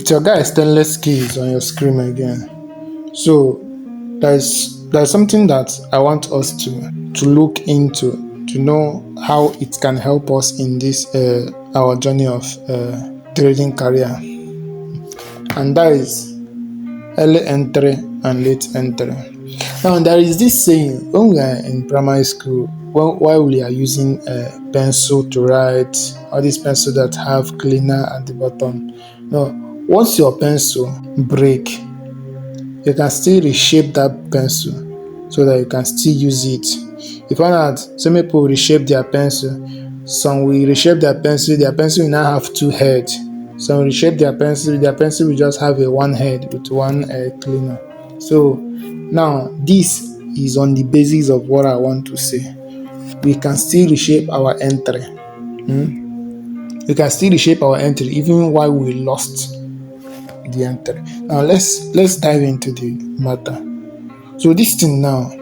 It's your guy Stainless Keys on your screen again. So there's something that I want us to look into, to know how it can help us in this our journey of trading career, and that is early entry and late entry. Now there is this saying when we are in primary school, while we are using a pencil to write, all these pencils that have cleaner at the bottom. Now once your pencil break, you can still reshape that pencil so that you can still use it. You find out some people reshape their pencil. Some will reshape their pencil will now have two heads. Some reshape their pencil will just have a one head with one cleaner. So now this is on the basis of what I want to say. We can still reshape our entry. We can still reshape our entry even while we lost the entry. Now let's dive into the matter. So this thing now,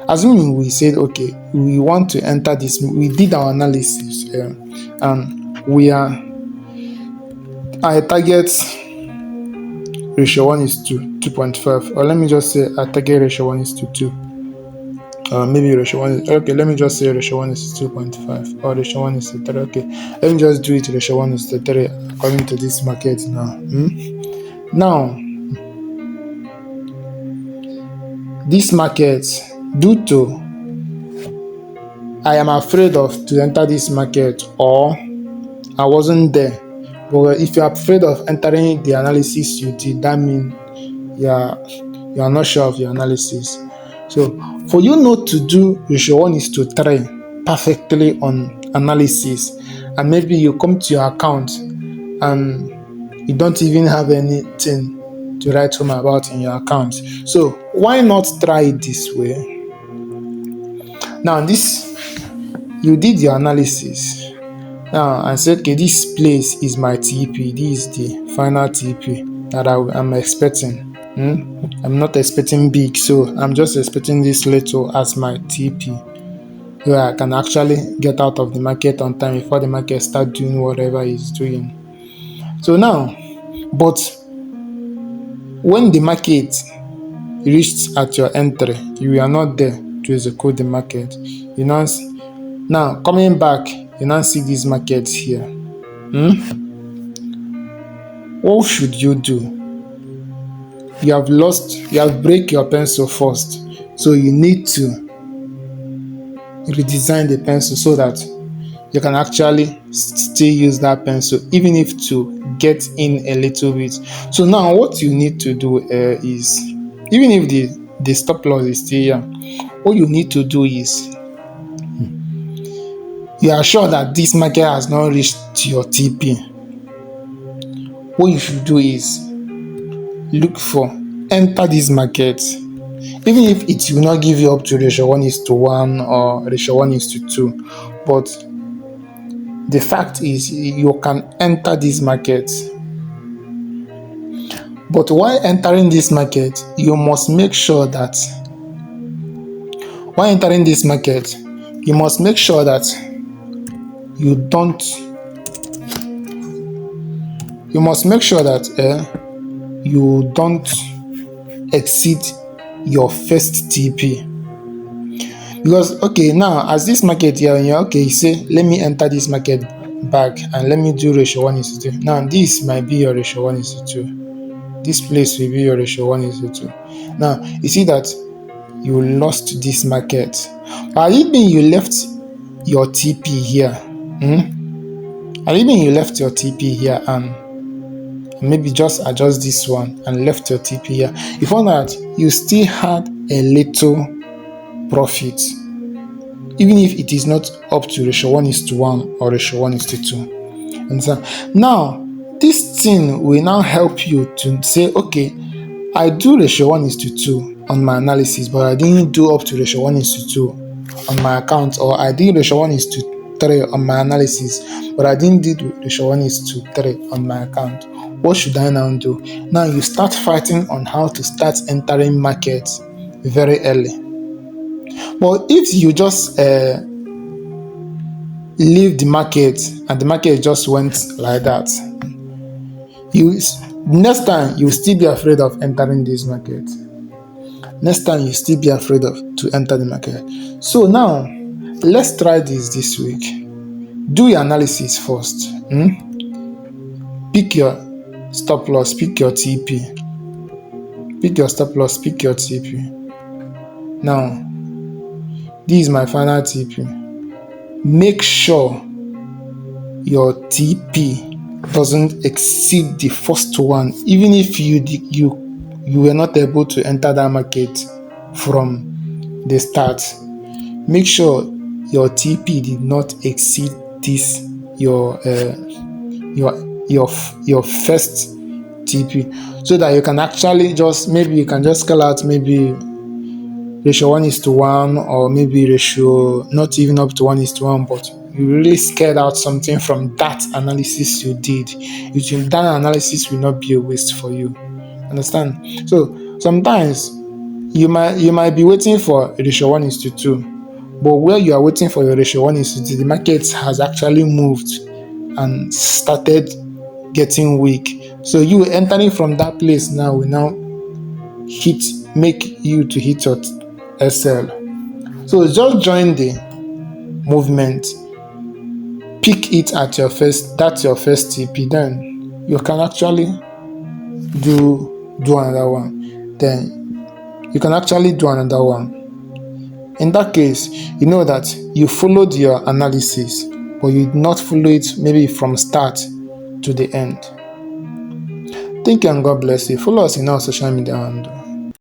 assuming we said okay, we want to enter this, we did our analysis and we are our target ratio 1 is to 2.5, or let me just say our target ratio 1 is to 2. Maybe ratio 1 is okay. Let me just say ratio 1 is 2.5 or ratio 1 is to 3. Okay, let me just do it. Ratio 1 is to 3 according to this market now. Now, this market, due to I am afraid of to enter this market, or I wasn't there. But if you are afraid of entering the analysis you did, that means you are not sure of your analysis. So for you not to do ratio 1 is to 3 perfectly on analysis, and maybe you come to your account and you don't even have anything to write home about in your account. So why not try it this way? Now you did your analysis now and said, okay, this place is my TP, this is the final TP that I'm expecting. I'm not expecting big, so I'm just expecting this little as my TP, where I can actually get out of the market on time before the market start doing whatever it's doing. So now, but when the market reached at your entry, you are not there to execute the market. You now coming back, you now see these markets here. What should you do? You have break your pencil first, so you need to redesign the pencil so that you can actually still use that pencil, even if to get in a little bit. So now what you need to do is, even if the stop loss is still here, what you need to do is, you are sure that this market has not reached your TP. What you should do is look for enter this market, even if it will not give you up to ratio 1 is to 1 or ratio 1 is to 2, but the fact is you can enter this market. But while entering this market, you must make sure that you don't exceed your first TP. Because okay, now as this market here, okay, you say let me enter this market back and let me do ratio 1 is to 2. Now this might be your ratio 1 is to 2. This place will be your ratio 1 is to 2. Now you see that you lost this market. But even you left your TP here, and maybe just adjust this one and left your TP here, you found out you still had a little profit, even if it is not up to ratio 1 is to 1 or ratio 1 is to 2. And so now this thing will now help you to say, okay, I do ratio 1 is to 2 on my analysis, but I didn't do up to ratio 1 is to 2 on my account, or I did ratio 1 is to 3 on my analysis, but I didn't do ratio 1 is to 3 on my account. What should I now do? Now you start fighting on how to start entering markets very early. But if you just leave the market and the market just went like that, Next time you'll still be afraid of entering this market. Next time you still be afraid of to enter the market. So now let's try this week. Do your analysis first. Pick your stop loss, pick your TP. Pick your stop loss, pick your TP. Now, this is my final TP. Make sure your TP doesn't exceed the first one, even if you were not able to enter that market from the start. Make sure your TP did not exceed this your first TP, so that you can actually maybe you can just scale out maybe ratio 1:1, or maybe ratio not even up to 1:1, but you really scaled out something from that analysis you did. That analysis will not be a waste for you. Understand? So sometimes you might be waiting for ratio 1:2, but where you are waiting for your ratio 1:2, the market has actually moved and started getting weak. So you entering from that place now will now make you to hit your SL. So just join the movement, pick it at your first, that's your first TP, then you can actually do another one. Then you can actually do another one. In that case, you know that you followed your analysis, but you did not follow it maybe from start to the end. Thank you and God bless you. Follow us in our social media handle.